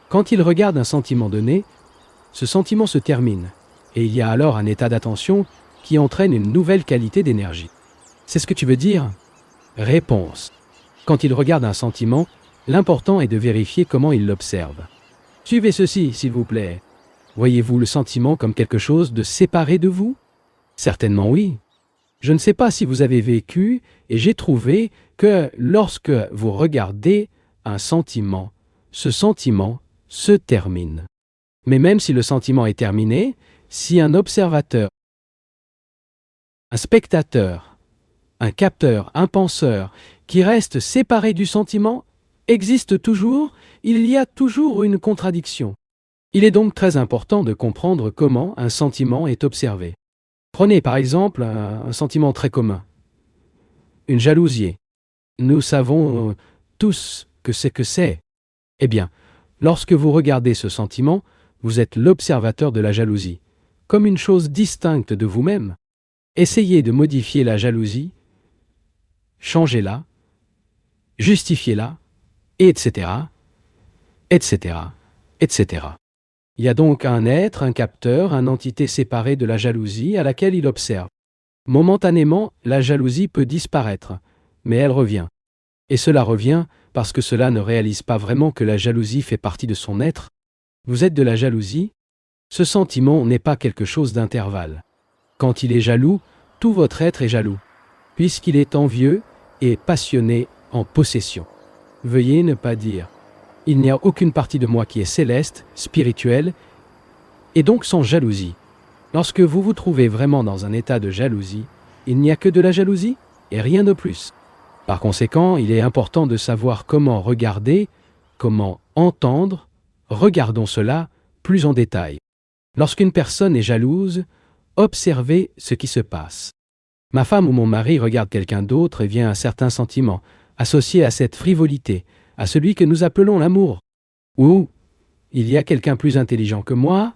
Quand il regarde un sentiment donné, ce sentiment se termine, et il y a alors un état d'attention qui entraîne une nouvelle qualité d'énergie. C'est ce que tu veux dire? Réponse. Quand il regarde un sentiment, l'important est de vérifier comment il l'observe. Suivez ceci, s'il vous plaît. Voyez-vous le sentiment comme quelque chose de séparé de vous? Certainement oui. Je ne sais pas si vous avez vécu, et j'ai trouvé que lorsque vous regardez un sentiment, ce sentiment se termine. Mais même si le sentiment est terminé, si un observateur, un spectateur, un capteur, un penseur, qui reste séparé du sentiment, existe toujours, il y a toujours une contradiction. Il est donc très important de comprendre comment un sentiment est observé. Prenez par exemple un sentiment très commun, une jalousie. Nous savons tous que c'est. Eh bien, lorsque vous regardez ce sentiment, vous êtes l'observateur de la jalousie, comme une chose distincte de vous-même. Essayez de modifier la jalousie, changez-la, justifiez-la, etc., etc., etc. Il y a donc un être, un capteur, une entité séparée de la jalousie à laquelle il observe. Momentanément, la jalousie peut disparaître, mais elle revient. Et cela revient parce que cela ne réalise pas vraiment que la jalousie fait partie de son être. Vous êtes de la jalousie? Ce sentiment n'est pas quelque chose d'intervalle. Quand il est jaloux, tout votre être est jaloux, puisqu'il est envieux et passionné en possession. Veuillez ne pas dire « Il n'y a aucune partie de moi qui est céleste, spirituelle, et donc sans jalousie ». Lorsque vous vous trouvez vraiment dans un état de jalousie, il n'y a que de la jalousie et rien de plus. Par conséquent, il est important de savoir comment regarder, comment entendre. Regardons cela plus en détail. Lorsqu'une personne est jalouse, observez ce qui se passe. Ma femme ou mon mari regarde quelqu'un d'autre et vient un certain sentiment, associé à cette frivolité, à celui que nous appelons l'amour. Ou il y a quelqu'un plus intelligent que moi,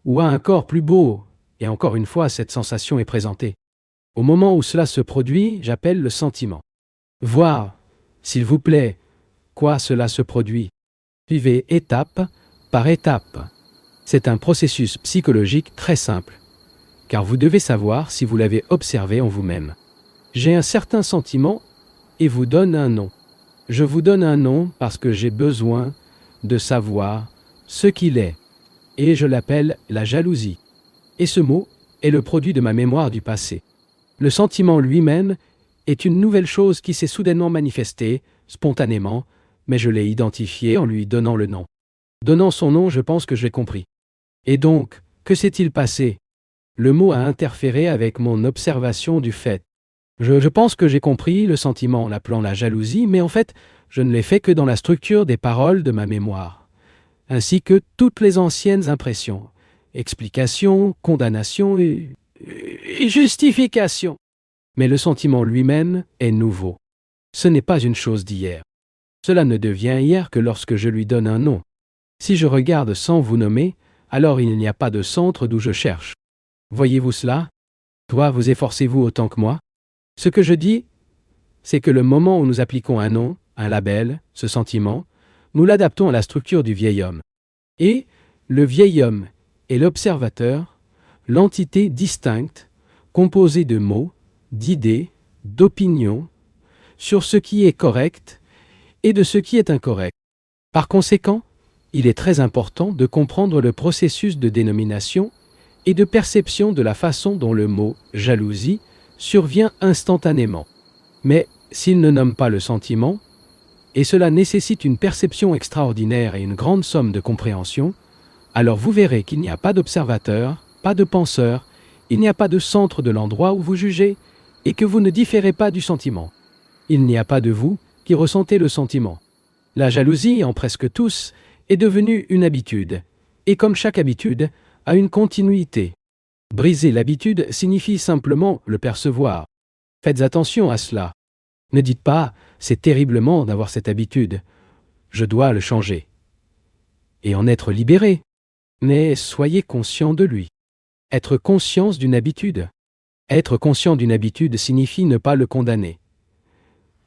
ou a un corps plus beau, et encore une fois, cette sensation est présentée. Au moment où cela se produit, j'appelle le sentiment. Voir, s'il vous plaît, quoi cela se produit. Suivez étape par étape. C'est un processus psychologique très simple, car vous devez savoir si vous l'avez observé en vous-même. J'ai un certain sentiment et vous donne un nom. Je vous donne un nom parce que j'ai besoin de savoir ce qu'il est, et je l'appelle la jalousie. Et ce mot est le produit de ma mémoire du passé. Le sentiment lui-même est une nouvelle chose qui s'est soudainement manifestée, spontanément, mais je l'ai identifié en lui donnant le nom. Donnant son nom, je pense que j'ai compris. Et donc, que s'est-il passé? Le mot a interféré avec mon observation du fait. Je pense que j'ai compris le sentiment en l'appelant la jalousie, mais en fait, je ne l'ai fait que dans la structure des paroles de ma mémoire, ainsi que toutes les anciennes impressions, explications, condamnations et justifications. Mais le sentiment lui-même est nouveau. Ce n'est pas une chose d'hier. Cela ne devient hier que lorsque je lui donne un nom. Si je regarde sans vous nommer, alors il n'y a pas de centre d'où je cherche. Voyez-vous cela? Toi, vous efforcez-vous autant que moi? Ce que je dis, c'est que le moment où nous appliquons un nom, un label, ce sentiment, nous l'adaptons à la structure du vieil homme. Et le vieil homme est l'observateur, l'entité distincte, composée de mots, d'idées, d'opinions, sur ce qui est correct et de ce qui est incorrect. Par conséquent, il est très important de comprendre le processus de dénomination et de perception de la façon dont le mot « jalousie » survient instantanément. Mais s'il ne nomme pas le sentiment, et cela nécessite une perception extraordinaire et une grande somme de compréhension, alors vous verrez qu'il n'y a pas d'observateur, pas de penseur, il n'y a pas de centre de l'endroit où vous jugez, et que vous ne différez pas du sentiment. Il n'y a pas de vous qui ressentez le sentiment. La jalousie, en presque tous, est devenue une habitude, et comme chaque habitude, a une continuité. Briser l'habitude signifie simplement le percevoir. Faites attention à cela. Ne dites pas « c'est terriblement d'avoir cette habitude, je dois le changer » et en être libéré. Mais soyez conscient de lui. Être conscient d'une habitude. Être conscient d'une habitude signifie ne pas le condamner,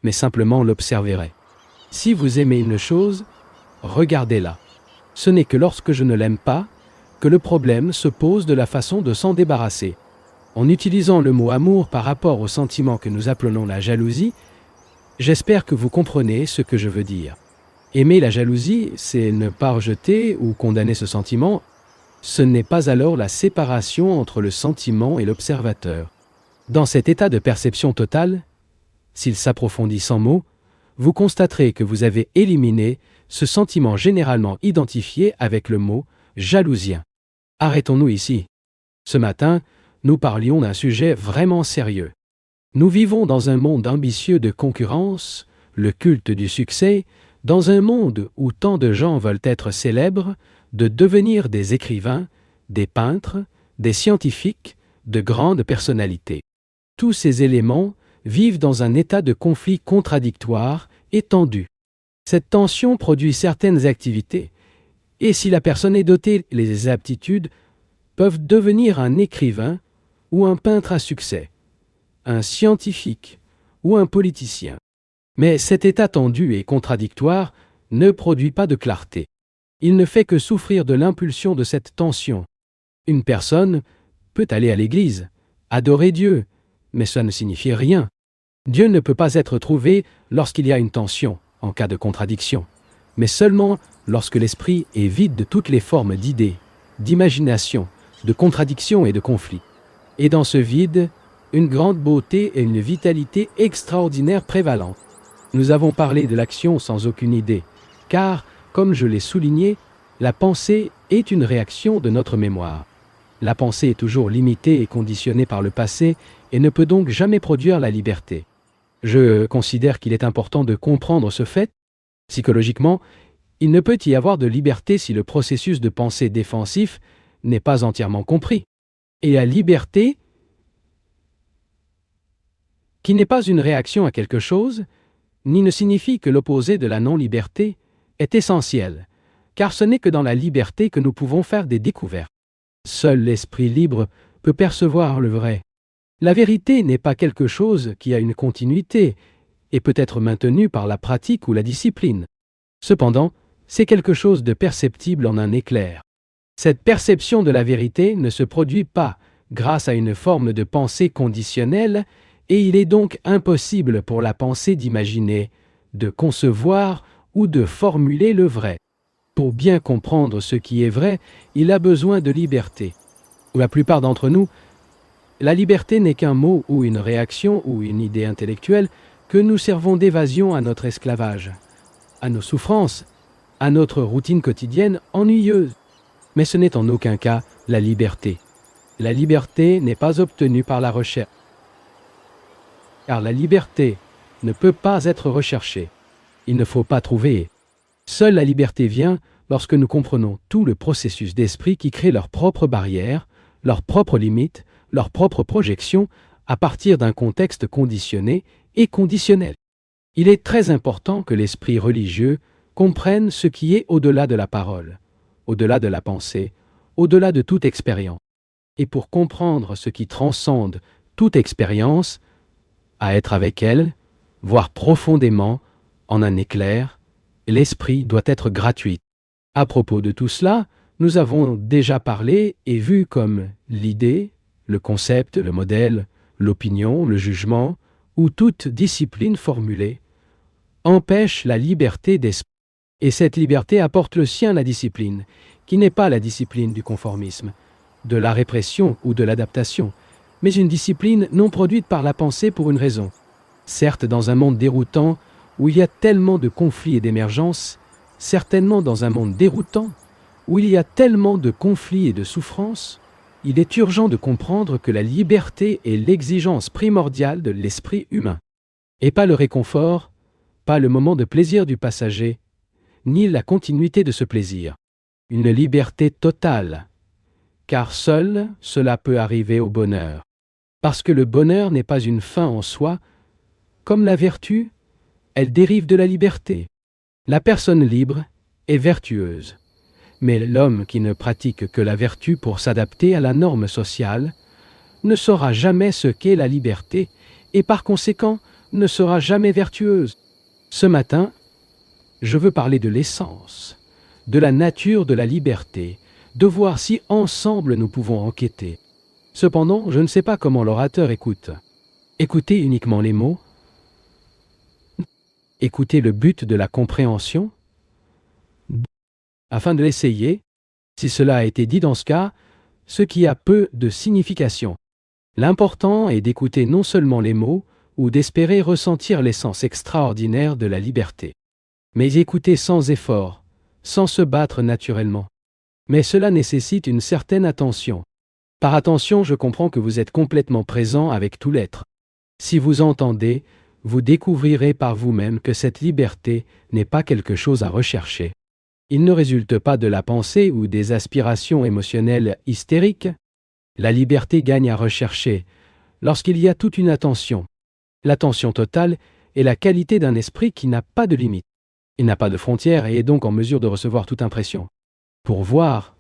mais simplement l'observer. Si vous aimez une chose, regardez-la. Ce n'est que lorsque je ne l'aime pas que le problème se pose de la façon de s'en débarrasser. En utilisant le mot amour par rapport au sentiment que nous appelons la jalousie, j'espère que vous comprenez ce que je veux dire. Aimer la jalousie, c'est ne pas rejeter ou condamner ce sentiment. Ce n'est pas alors la séparation entre le sentiment et l'observateur. Dans cet état de perception totale, s'il s'approfondit sans mots, vous constaterez que vous avez éliminé ce sentiment généralement identifié avec le mot jalousien. Arrêtons-nous ici. Ce matin, nous parlions d'un sujet vraiment sérieux. Nous vivons dans un monde ambitieux de concurrence, le culte du succès, dans un monde où tant de gens veulent être célèbres, de devenir des écrivains, des peintres, des scientifiques, de grandes personnalités. Tous ces éléments vivent dans un état de conflit contradictoire et tendu. Cette tension produit certaines activités, et si la personne est dotée les aptitudes, peuvent devenir un écrivain ou un peintre à succès, un scientifique ou un politicien. Mais cet état tendu et contradictoire ne produit pas de clarté. Il ne fait que souffrir de l'impulsion de cette tension. Une personne peut aller à l'église, adorer Dieu, mais ça ne signifie rien. Dieu ne peut pas être trouvé lorsqu'il y a une tension, en cas de contradiction, mais seulement lorsque l'esprit est vide de toutes les formes d'idées, d'imagination, de contradiction et de conflit. Et dans ce vide, une grande beauté et une vitalité extraordinaire prévalente. Nous avons parlé de l'action sans aucune idée, car, comme je l'ai souligné, la pensée est une réaction de notre mémoire. La pensée est toujours limitée et conditionnée par le passé et ne peut donc jamais produire la liberté. Je considère qu'il est important de comprendre ce fait. Psychologiquement, il ne peut y avoir de liberté si le processus de pensée défensif n'est pas entièrement compris. Et la liberté, qui n'est pas une réaction à quelque chose, ni ne signifie que l'opposé de la non-liberté, est essentielle, car ce n'est que dans la liberté que nous pouvons faire des découvertes. Seul l'esprit libre peut percevoir le vrai. La vérité n'est pas quelque chose qui a une continuité et peut être maintenu par la pratique ou la discipline. Cependant, c'est quelque chose de perceptible en un éclair. Cette perception de la vérité ne se produit pas grâce à une forme de pensée conditionnelle et il est donc impossible pour la pensée d'imaginer, de concevoir ou de formuler le vrai. Pour bien comprendre ce qui est vrai, il a besoin de liberté. Pour la plupart d'entre nous, la liberté n'est qu'un mot ou une réaction ou une idée intellectuelle que nous servons d'évasion à notre esclavage, à nos souffrances, à notre routine quotidienne ennuyeuse. Mais ce n'est en aucun cas la liberté. La liberté n'est pas obtenue par la recherche. Car la liberté ne peut pas être recherchée. Il ne faut pas trouver. Seule la liberté vient lorsque nous comprenons tout le processus d'esprit qui crée leurs propres barrières, leurs propres limites, leurs propres projections à partir d'un contexte conditionné et conditionnel. Il est très important que l'esprit religieux comprenne ce qui est au-delà de la parole, au-delà de la pensée, au-delà de toute expérience. Et pour comprendre ce qui transcende toute expérience, à être avec elle, voir profondément, en un éclair, l'esprit doit être gratuit. À propos de tout cela, nous avons déjà parlé et vu comme l'idée, le concept, le modèle, l'opinion, le jugement, ou toute discipline formulée, empêche la liberté d'esprit. Et cette liberté apporte le sien à la discipline, qui n'est pas la discipline du conformisme, de la répression ou de l'adaptation, mais une discipline non produite par la pensée pour une raison. Certes, dans un monde déroutant, où il y a tellement de conflits et d'émergences, certainement dans un monde déroutant, où il y a tellement de conflits et de souffrances, il est urgent de comprendre que la liberté est l'exigence primordiale de l'esprit humain, et pas le réconfort, pas le moment de plaisir du passager, ni la continuité de ce plaisir. Une liberté totale, car seul cela peut arriver au bonheur. Parce que le bonheur n'est pas une fin en soi, comme la vertu, elle dérive de la liberté. La personne libre est vertueuse. Mais l'homme qui ne pratique que la vertu pour s'adapter à la norme sociale ne saura jamais ce qu'est la liberté et par conséquent ne sera jamais vertueuse. Ce matin, je veux parler de l'essence, de la nature de la liberté, de voir si ensemble nous pouvons enquêter. Cependant, je ne sais pas comment l'orateur écoute. Écoutez uniquement les mots? Écoutez le but de la compréhension? Afin de l'essayer, si cela a été dit dans ce cas, ce qui a peu de signification. L'important est d'écouter non seulement les mots, ou d'espérer ressentir l'essence extraordinaire de la liberté, mais écouter sans effort, sans se battre naturellement. Mais cela nécessite une certaine attention. Par attention, je comprends que vous êtes complètement présent avec tout l'être. Si vous entendez, vous découvrirez par vous-même que cette liberté n'est pas quelque chose à rechercher. Il ne résulte pas de la pensée ou des aspirations émotionnelles hystériques. La liberté gagne à rechercher lorsqu'il y a toute une attention. L'attention totale est la qualité d'un esprit qui n'a pas de limite. Il n'a pas de frontières et est donc en mesure de recevoir toute impression, pour voir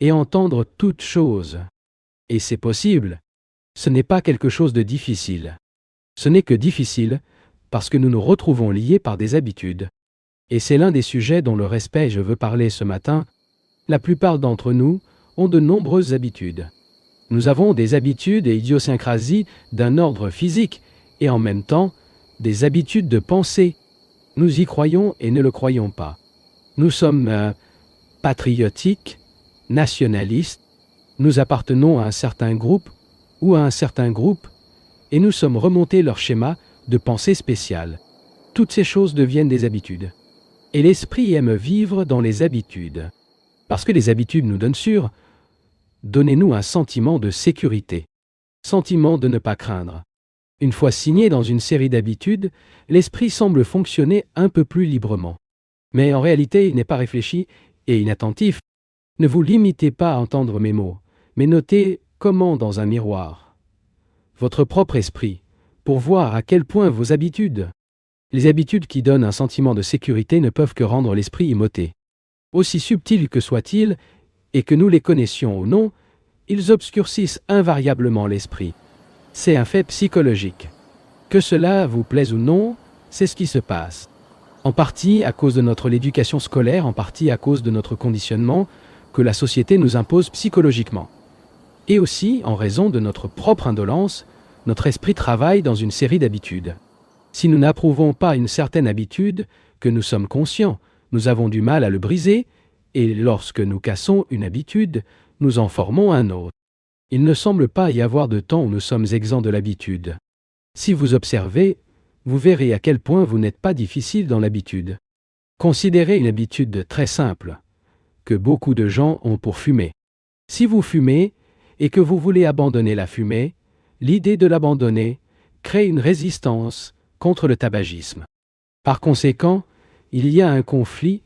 et entendre toute chose. Et c'est possible. Ce n'est pas quelque chose de difficile. Ce n'est que difficile parce que nous nous retrouvons liés par des habitudes. Et c'est l'un des sujets dont le respect je veux parler ce matin. La plupart d'entre nous ont de nombreuses habitudes. Nous avons des habitudes et idiosyncrasies d'un ordre physique et en même temps des habitudes de pensée. Nous y croyons et ne le croyons pas. Nous sommes patriotiques, nationalistes, nous appartenons à un certain groupe ou à un certain groupe et nous sommes remontés leur schéma de pensée spéciale. Toutes ces choses deviennent des habitudes. Et l'esprit aime vivre dans les habitudes. Parce que les habitudes nous donnent sûr, donnez-nous un sentiment de sécurité, sentiment de ne pas craindre. Une fois signé dans une série d'habitudes, l'esprit semble fonctionner un peu plus librement. Mais en réalité, il n'est pas réfléchi et inattentif. Ne vous limitez pas à entendre mes mots, mais notez comment dans un miroir, votre propre esprit, pour voir à quel point vos habitudes, les habitudes qui donnent un sentiment de sécurité ne peuvent que rendre l'esprit immoté. Aussi subtils que soient-ils, et que nous les connaissions ou non, ils obscurcissent invariablement l'esprit. C'est un fait psychologique. Que cela vous plaise ou non, c'est ce qui se passe. En partie à cause de notre éducation scolaire, en partie à cause de notre conditionnement que la société nous impose psychologiquement. Et aussi en raison de notre propre indolence, notre esprit travaille dans une série d'habitudes. Si nous n'approuvons pas une certaine habitude, que nous sommes conscients, nous avons du mal à le briser, et lorsque nous cassons une habitude, nous en formons un autre. Il ne semble pas y avoir de temps où nous sommes exempts de l'habitude. Si vous observez, vous verrez à quel point vous n'êtes pas difficile dans l'habitude. Considérez une habitude très simple, que beaucoup de gens ont pour fumer. Si vous fumez et que vous voulez abandonner la fumée, l'idée de l'abandonner crée une résistance contre le tabagisme. Par conséquent, il y a un conflit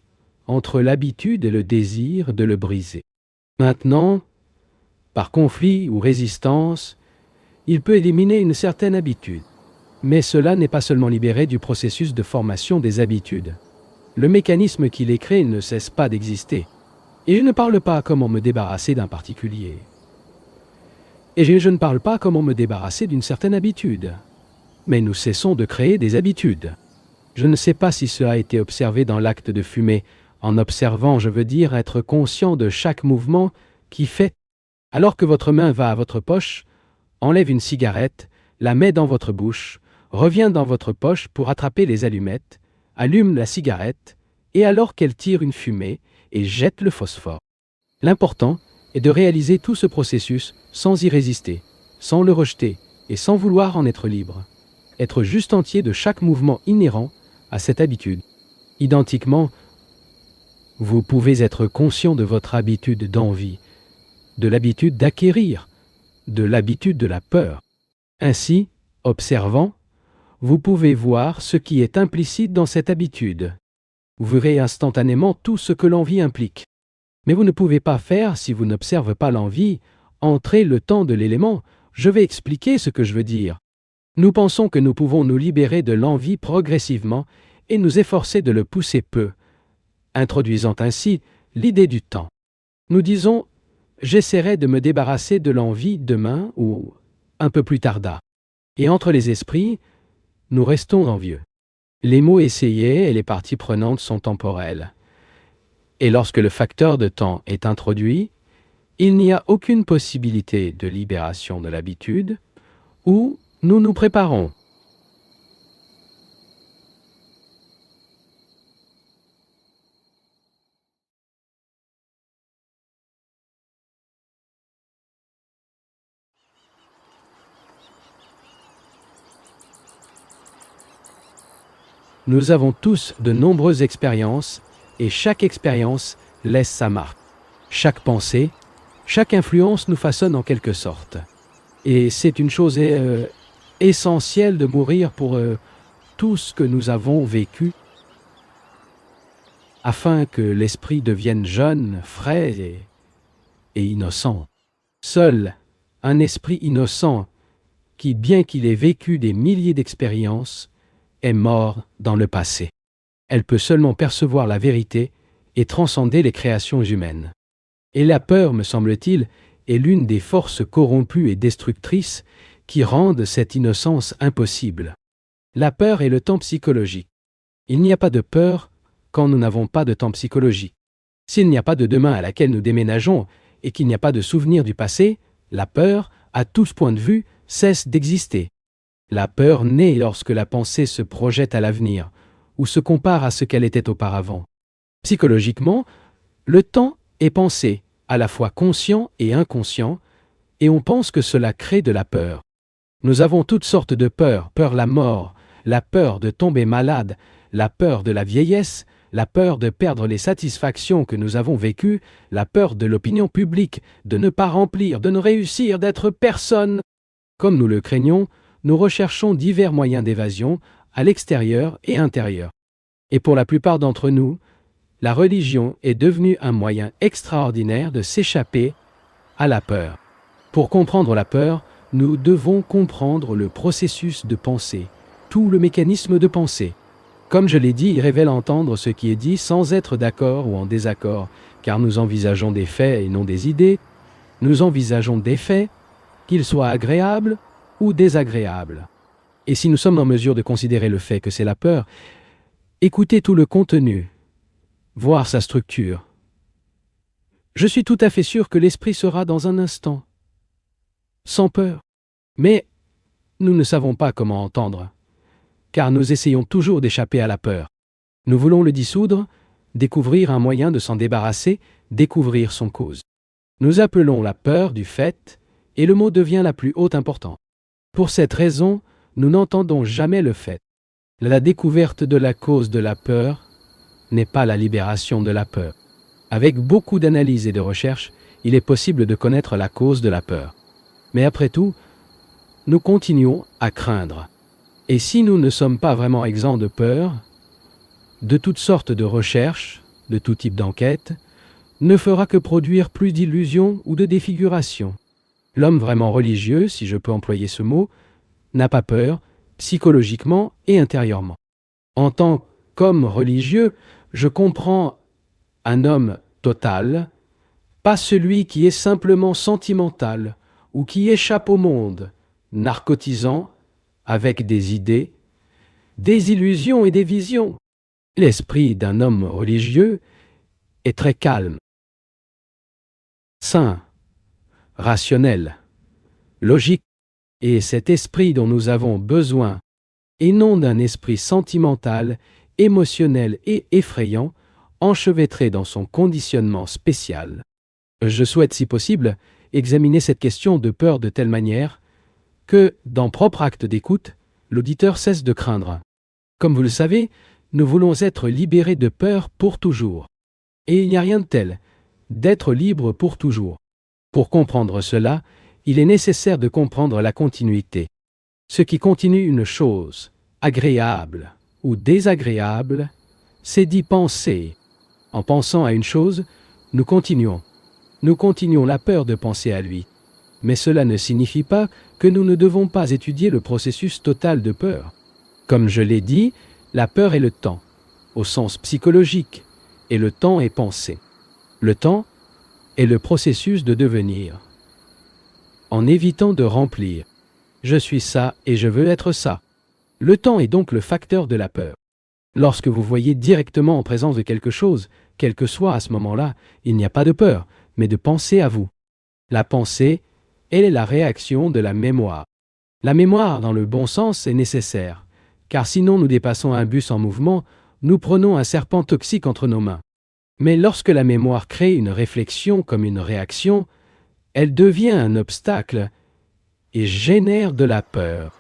entre l'habitude et le désir de le briser. Maintenant, par conflit ou résistance, il peut éliminer une certaine habitude. Mais cela n'est pas seulement libéré du processus de formation des habitudes. Le mécanisme qui les crée ne cesse pas d'exister. Et je ne parle pas comment me débarrasser d'un particulier. Et je ne parle pas comment me débarrasser d'une certaine habitude. Mais nous cessons de créer des habitudes. Je ne sais pas si cela a été observé dans l'acte de fumer. En observant, je veux dire être conscient de chaque mouvement qui fait. Alors que votre main va à votre poche, enlève une cigarette, la met dans votre bouche, revient dans votre poche pour attraper les allumettes, allume la cigarette, et alors qu'elle tire une fumée, et jette le phosphore. L'important est de réaliser tout ce processus sans y résister, sans le rejeter, et sans vouloir en être libre. Être juste entier de chaque mouvement inhérent à cette habitude. Identiquement, vous pouvez être conscient de votre habitude d'envie, de l'habitude d'acquérir, de l'habitude de la peur. Ainsi, observant, vous pouvez voir ce qui est implicite dans cette habitude. Vous verrez instantanément tout ce que l'envie implique. Mais vous ne pouvez pas faire, si vous n'observez pas l'envie, entrer le temps de l'élément. Je vais expliquer ce que je veux dire. Nous pensons que nous pouvons nous libérer de l'envie progressivement et nous efforcer de le pousser peu, introduisant ainsi l'idée du temps. Nous disons « j'essaierai de me débarrasser de l'envie demain ou un peu plus tard ». Et entre les esprits, nous restons envieux. Les mots essayés et les parties prenantes sont temporels. Et lorsque le facteur de temps est introduit, il n'y a aucune possibilité de libération de l'habitude où nous nous préparons. Nous avons tous de nombreuses expériences et chaque expérience laisse sa marque. Chaque pensée, chaque influence nous façonne en quelque sorte. Et c'est une chose essentielle de mourir pour tout ce que nous avons vécu afin que l'esprit devienne jeune, frais et innocent. Seul un esprit innocent qui, bien qu'il ait vécu des milliers d'expériences, est mort dans le passé. Elle peut seulement percevoir la vérité et transcender les créations humaines. Et la peur, me semble-t-il, est l'une des forces corrompues et destructrices qui rendent cette innocence impossible. La peur est le temps psychologique. Il n'y a pas de peur quand nous n'avons pas de temps psychologique. S'il n'y a pas de demain à laquelle nous déménageons et qu'il n'y a pas de souvenir du passé, la peur, à tout point de vue, cesse d'exister. La peur naît lorsque la pensée se projette à l'avenir ou se compare à ce qu'elle était auparavant. Psychologiquement, le temps est pensé, à la fois conscient et inconscient, et on pense que cela crée de la peur. Nous avons toutes sortes de peurs, peur la mort, la peur de tomber malade, la peur de la vieillesse, la peur de perdre les satisfactions que nous avons vécues, la peur de l'opinion publique, de ne pas remplir, de ne réussir, d'être personne. Comme nous le craignons, nous recherchons divers moyens d'évasion à l'extérieur et intérieur. Et pour la plupart d'entre nous, la religion est devenue un moyen extraordinaire de s'échapper à la peur. Pour comprendre la peur, nous devons comprendre le processus de pensée, tout le mécanisme de pensée. Comme je l'ai dit, il révèle entendre ce qui est dit sans être d'accord ou en désaccord, car nous envisageons des faits et non des idées. Nous envisageons des faits, qu'ils soient agréables ou désagréables. Et si nous sommes en mesure de considérer le fait que c'est la peur, écoutez tout le contenu, voir sa structure. Je suis tout à fait sûr que l'esprit sera dans un instant, sans peur. Mais nous ne savons pas comment entendre, car nous essayons toujours d'échapper à la peur. Nous voulons le dissoudre, découvrir un moyen de s'en débarrasser, découvrir son cause. Nous appelons la peur du fait, et le mot devient la plus haute importance. Pour cette raison, nous n'entendons jamais le fait. La découverte de la cause de la peur n'est pas la libération de la peur. Avec beaucoup d'analyse et de recherche, il est possible de connaître la cause de la peur. Mais après tout, nous continuons à craindre. Et si nous ne sommes pas vraiment exempts de peur, de toutes sortes de recherches, de tout type d'enquête, ne fera que produire plus d'illusions ou de défigurations. L'homme vraiment religieux, si je peux employer ce mot, n'a pas peur, psychologiquement et intérieurement. En tant qu'homme religieux, je comprends un homme total, pas celui qui est simplement sentimental ou qui échappe au monde, narcotisant avec des idées, des illusions et des visions. L'esprit d'un homme religieux est très calme, sain, rationnel, logique, et cet esprit dont nous avons besoin, et non d'un esprit sentimental, émotionnel et effrayant, enchevêtré dans son conditionnement spécial. Je souhaite, si possible, examiner cette question de peur de telle manière que, dans propre acte d'écoute, l'auditeur cesse de craindre. Comme vous le savez, nous voulons être libérés de peur pour toujours. Et il n'y a rien de tel, d'être libre pour toujours. Pour comprendre cela, il est nécessaire de comprendre la continuité. Ce qui continue une chose, agréable ou désagréable, c'est d'y penser. En pensant à une chose, nous continuons. Nous continuons la peur de penser à lui. Mais cela ne signifie pas que nous ne devons pas étudier le processus total de peur. Comme je l'ai dit, la peur est le temps, au sens psychologique, et le temps est pensé. Le temps est le processus de devenir. En évitant de remplir. Je suis ça et je veux être ça. Le temps est donc le facteur de la peur. Lorsque vous voyez directement en présence de quelque chose, quel que soit à ce moment-là, il n'y a pas de peur, mais de penser à vous. La pensée, elle est la réaction de la mémoire. La mémoire, dans le bon sens, est nécessaire, car sinon nous dépassons un bus en mouvement, nous prenons un serpent toxique entre nos mains. Mais lorsque la mémoire crée une réflexion comme une réaction, elle devient un obstacle et génère de la peur.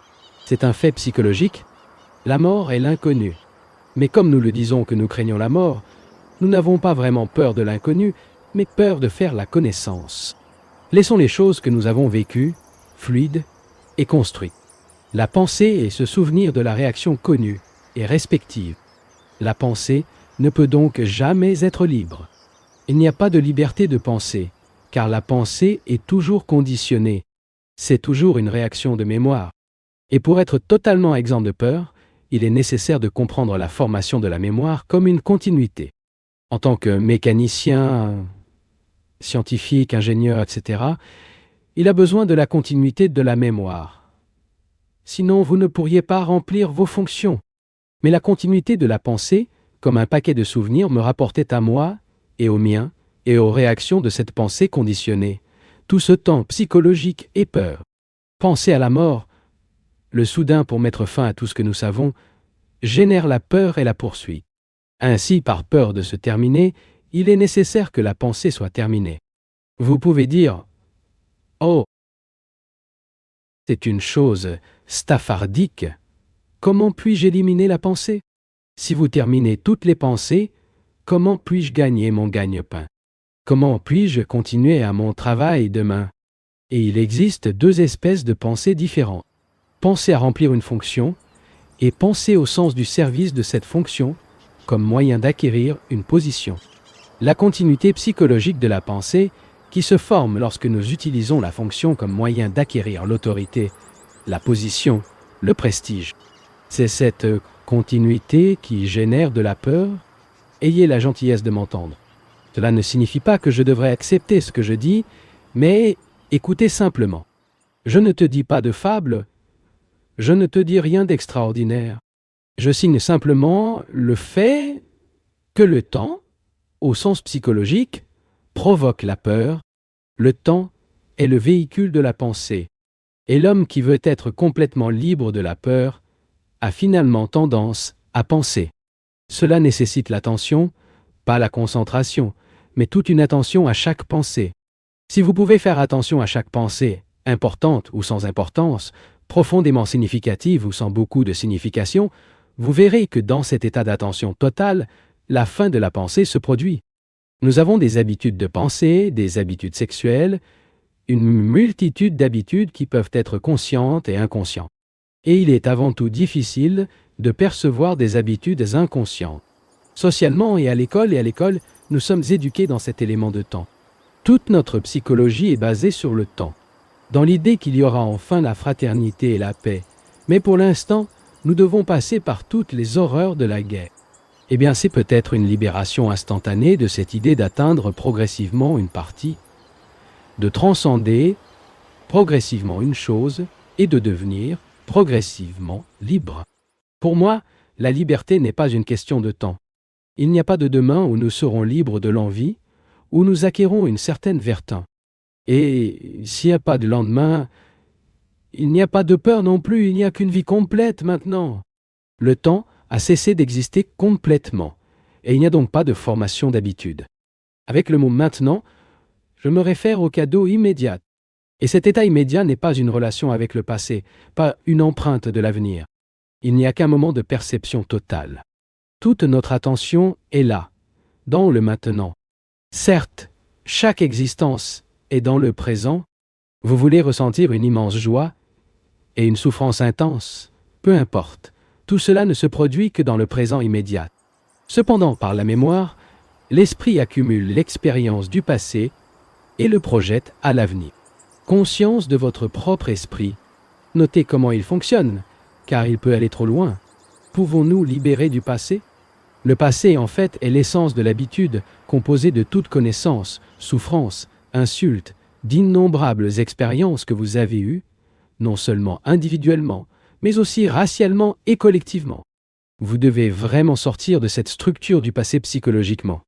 C'est un fait psychologique. La mort est l'inconnu. Mais comme nous le disons que nous craignons la mort, nous n'avons pas vraiment peur de l'inconnu, mais peur de faire la connaissance. Laissons les choses que nous avons vécues, fluides et construites. La pensée est se souvenir de la réaction connue et respective. La pensée ne peut donc jamais être libre. Il n'y a pas de liberté de penser, car la pensée est toujours conditionnée. C'est toujours une réaction de mémoire. Et pour être totalement exempt de peur, il est nécessaire de comprendre la formation de la mémoire comme une continuité. En tant que mécanicien, scientifique, ingénieur, etc., il a besoin de la continuité de la mémoire. Sinon, vous ne pourriez pas remplir vos fonctions. Mais la continuité de la pensée, comme un paquet de souvenirs, me rapportait à moi et aux miens et aux réactions de cette pensée conditionnée. Tout ce temps psychologique et peur. Penser à la mort, le soudain pour mettre fin à tout ce que nous savons, génère la peur et la poursuite. Ainsi, par peur de se terminer, il est nécessaire que la pensée soit terminée. Vous pouvez dire « Oh, c'est une chose staffardique. Comment puis-je éliminer la pensée? Si vous terminez toutes les pensées, comment puis-je gagner mon gagne-pain? Comment puis-je continuer à mon travail demain? » Et il existe deux espèces de pensées différentes. Penser à remplir une fonction et penser au sens du service de cette fonction comme moyen d'acquérir une position. La continuité psychologique de la pensée qui se forme lorsque nous utilisons la fonction comme moyen d'acquérir l'autorité, la position, le prestige. C'est cette continuité qui génère de la peur. Ayez la gentillesse de m'entendre. Cela ne signifie pas que je devrais accepter ce que je dis, mais écoutez simplement. Je ne te dis pas de fable, je ne te dis rien d'extraordinaire. Je signe simplement le fait que le temps, au sens psychologique, provoque la peur. Le temps est le véhicule de la pensée. Et l'homme qui veut être complètement libre de la peur a finalement tendance à penser. Cela nécessite l'attention, pas la concentration, mais toute une attention à chaque pensée. Si vous pouvez faire attention à chaque pensée, importante ou sans importance, profondément significative ou sans beaucoup de signification, vous verrez que dans cet état d'attention totale, la fin de la pensée se produit. Nous avons des habitudes de pensée, des habitudes sexuelles, une multitude d'habitudes qui peuvent être conscientes et inconscientes. Et il est avant tout difficile de percevoir des habitudes inconscientes. Socialement et à l'école, nous sommes éduqués dans cet élément de temps. Toute notre psychologie est basée sur le temps, dans l'idée qu'il y aura enfin la fraternité et la paix. Mais pour l'instant, nous devons passer par toutes les horreurs de la guerre. Eh bien, c'est peut-être une libération instantanée de cette idée d'atteindre progressivement une partie, de transcender progressivement une chose et de devenir progressivement libre. Pour moi, la liberté n'est pas une question de temps. Il n'y a pas de demain où nous serons libres de l'envie, où nous acquérons une certaine vertu. Et s'il n'y a pas de lendemain, il n'y a pas de peur non plus, il n'y a qu'une vie complète maintenant. Le temps a cessé d'exister complètement, et il n'y a donc pas de formation d'habitude. Avec le mot « maintenant », je me réfère au cadeau immédiat. Et cet état immédiat n'est pas une relation avec le passé, pas une empreinte de l'avenir. Il n'y a qu'un moment de perception totale. Toute notre attention est là, dans le maintenant. Certes, chaque existence est dans le présent. Vous voulez ressentir une immense joie et une souffrance intense, peu importe. Tout cela ne se produit que dans le présent immédiat. Cependant, par la mémoire, l'esprit accumule l'expérience du passé et le projette à l'avenir. Conscience de votre propre esprit. Notez comment il fonctionne, car il peut aller trop loin. Pouvons-nous libérer du passé? Le passé, en fait, est l'essence de l'habitude, composée de toute connaissance, souffrance, insulte, d'innombrables expériences que vous avez eues, non seulement individuellement, mais aussi racialement et collectivement. Vous devez vraiment sortir de cette structure du passé psychologiquement.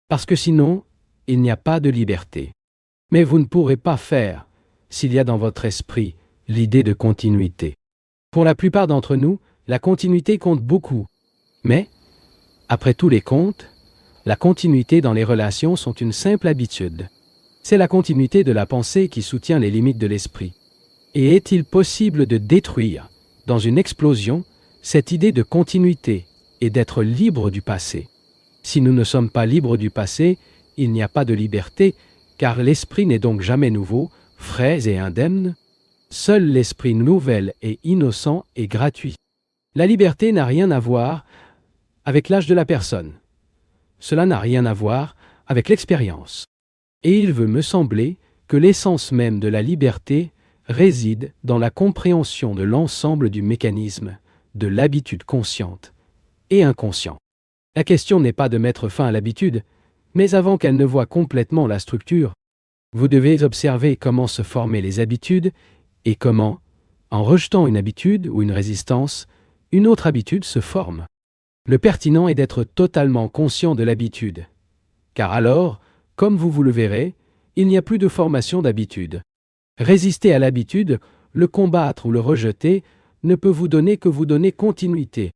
Parce que sinon, il n'y a pas de liberté. Mais vous ne pourrez pas faire s'il y a dans votre esprit l'idée de continuité. Pour la plupart d'entre nous, la continuité compte beaucoup. Mais, après tous les comptes, la continuité dans les relations sont une simple habitude. C'est la continuité de la pensée qui soutient les limites de l'esprit. Et est-il possible de détruire, dans une explosion, cette idée de continuité et d'être libre du passé? Si nous ne sommes pas libres du passé, il n'y a pas de liberté, car l'esprit n'est donc jamais nouveau, frais et indemne. Seul l'esprit nouvel et innocent est gratuit. La liberté n'a rien à voir avec l'âge de la personne. Cela n'a rien à voir avec l'expérience. Et il veut me sembler que l'essence même de la liberté réside dans la compréhension de l'ensemble du mécanisme, de l'habitude consciente et inconsciente. La question n'est pas de mettre fin à l'habitude, mais avant qu'elle ne voie complètement la structure, vous devez observer comment se former les habitudes et comment, en rejetant une habitude ou une résistance, une autre habitude se forme. Le pertinent est d'être totalement conscient de l'habitude, car alors, comme vous le verrez, il n'y a plus de formation d'habitude. Résister à l'habitude, le combattre ou le rejeter, ne peut vous donner que vous donner continuité.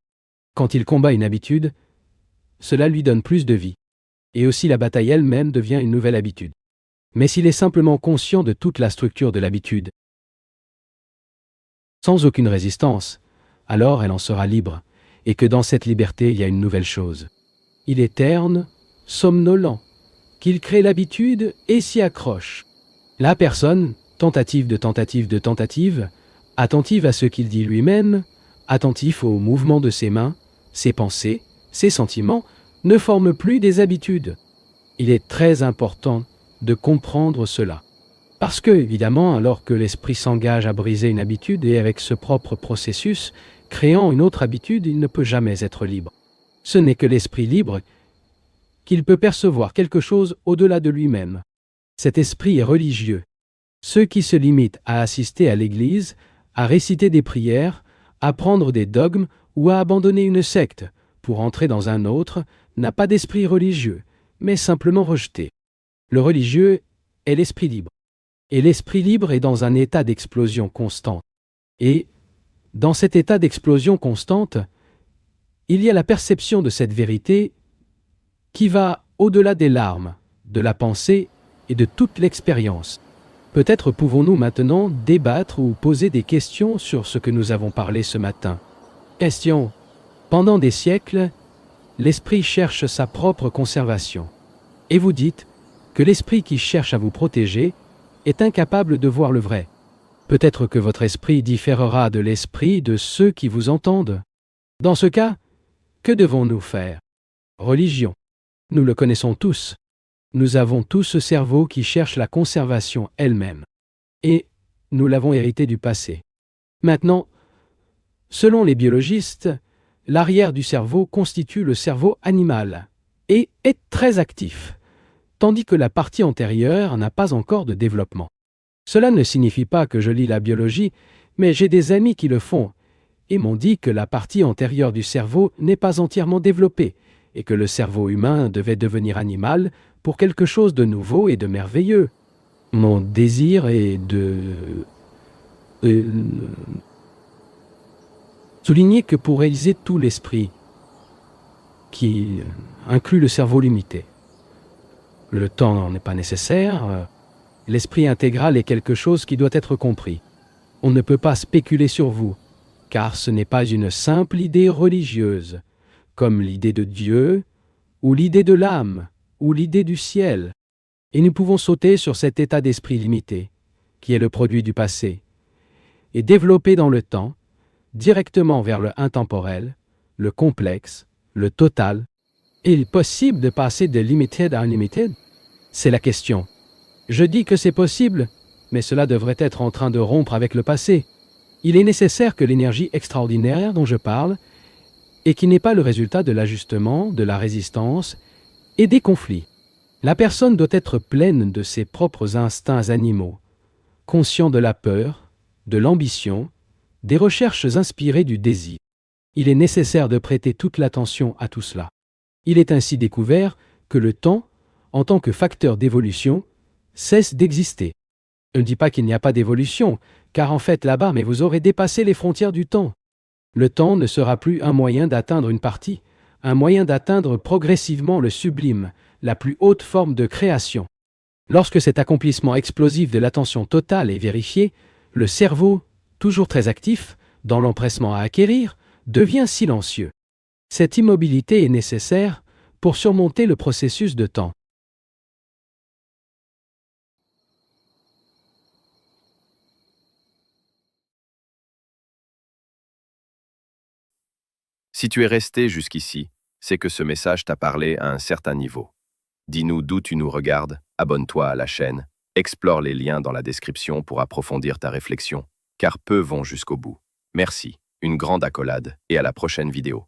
Quand il combat une habitude, cela lui donne plus de vie. Et aussi la bataille elle-même devient une nouvelle habitude. Mais s'il est simplement conscient de toute la structure de l'habitude, sans aucune résistance, alors elle en sera libre, et que dans cette liberté il y a une nouvelle chose. Il est terne, somnolent, qu'il crée l'habitude et s'y accroche. La personne, tentative de tentative de tentative, attentive à ce qu'il dit lui-même, attentif aux mouvements de ses mains, ses pensées, ses sentiments, ne forment plus des habitudes. Il est très important de comprendre cela. Parce que, évidemment, alors que l'esprit s'engage à briser une habitude et avec ce propre processus, créant une autre habitude, il ne peut jamais être libre. Ce n'est que l'esprit libre qu'il peut percevoir quelque chose au-delà de lui-même. Cet esprit est religieux. Ceux qui se limitent à assister à l'église, à réciter des prières, à prendre des dogmes ou à abandonner une secte pour entrer dans un autre, n'a pas d'esprit religieux, mais simplement rejeté. Le religieux est l'esprit libre. Et l'esprit libre est dans un état d'explosion constante. Et, dans cet état d'explosion constante, il y a la perception de cette vérité qui va au-delà des larmes, de la pensée et de toute l'expérience. Peut-être pouvons-nous maintenant débattre ou poser des questions sur ce que nous avons parlé ce matin. Question. Pendant des siècles, l'esprit cherche sa propre conservation. Et vous dites que l'esprit qui cherche à vous protéger est incapable de voir le vrai. Peut-être que votre esprit différera de l'esprit de ceux qui vous entendent. Dans ce cas, que devons-nous faire? Religion. Nous le connaissons tous. Nous avons tous ce cerveau qui cherche la conservation elle-même. Et nous l'avons hérité du passé. Maintenant, selon les biologistes, l'arrière du cerveau constitue le cerveau animal et est très actif, tandis que la partie antérieure n'a pas encore de développement. Cela ne signifie pas que je lis la biologie, mais j'ai des amis qui le font et m'ont dit que la partie antérieure du cerveau n'est pas entièrement développée et que le cerveau humain devait devenir animal pour quelque chose de nouveau et de merveilleux. Mon désir est de souligner que pour réaliser tout l'esprit, qui inclut le cerveau limité, le temps n'est pas nécessaire, l'esprit intégral est quelque chose qui doit être compris. On ne peut pas spéculer sur vous, car ce n'est pas une simple idée religieuse, comme l'idée de Dieu, ou l'idée de l'âme, ou l'idée du ciel. Et nous pouvons sauter sur cet état d'esprit limité, qui est le produit du passé, et développer dans le temps, directement vers le intemporel, le complexe, le total. Est-il possible de passer de limited à unlimited? C'est la question. Je dis que c'est possible, mais cela devrait être en train de rompre avec le passé. Il est nécessaire que l'énergie extraordinaire dont je parle, et qui n'est pas le résultat de l'ajustement, de la résistance et des conflits. La personne doit être pleine de ses propres instincts animaux, conscient de la peur, de l'ambition, des recherches inspirées du désir. Il est nécessaire de prêter toute l'attention à tout cela. Il est ainsi découvert que le temps, en tant que facteur d'évolution, cesse d'exister. Je ne dis pas qu'il n'y a pas d'évolution, car en fait là-bas, mais vous aurez dépassé les frontières du temps. Le temps ne sera plus un moyen d'atteindre une partie, un moyen d'atteindre progressivement le sublime, la plus haute forme de création. Lorsque cet accomplissement explosif de l'attention totale est vérifié, le cerveau, toujours très actif, dans l'empressement à acquérir, devient silencieux. Cette immobilité est nécessaire pour surmonter le processus de temps. Si tu es resté jusqu'ici, c'est que ce message t'a parlé à un certain niveau. Dis-nous d'où tu nous regardes, abonne-toi à la chaîne, explore les liens dans la description pour approfondir ta réflexion, car peu vont jusqu'au bout. Merci, une grande accolade et à la prochaine vidéo.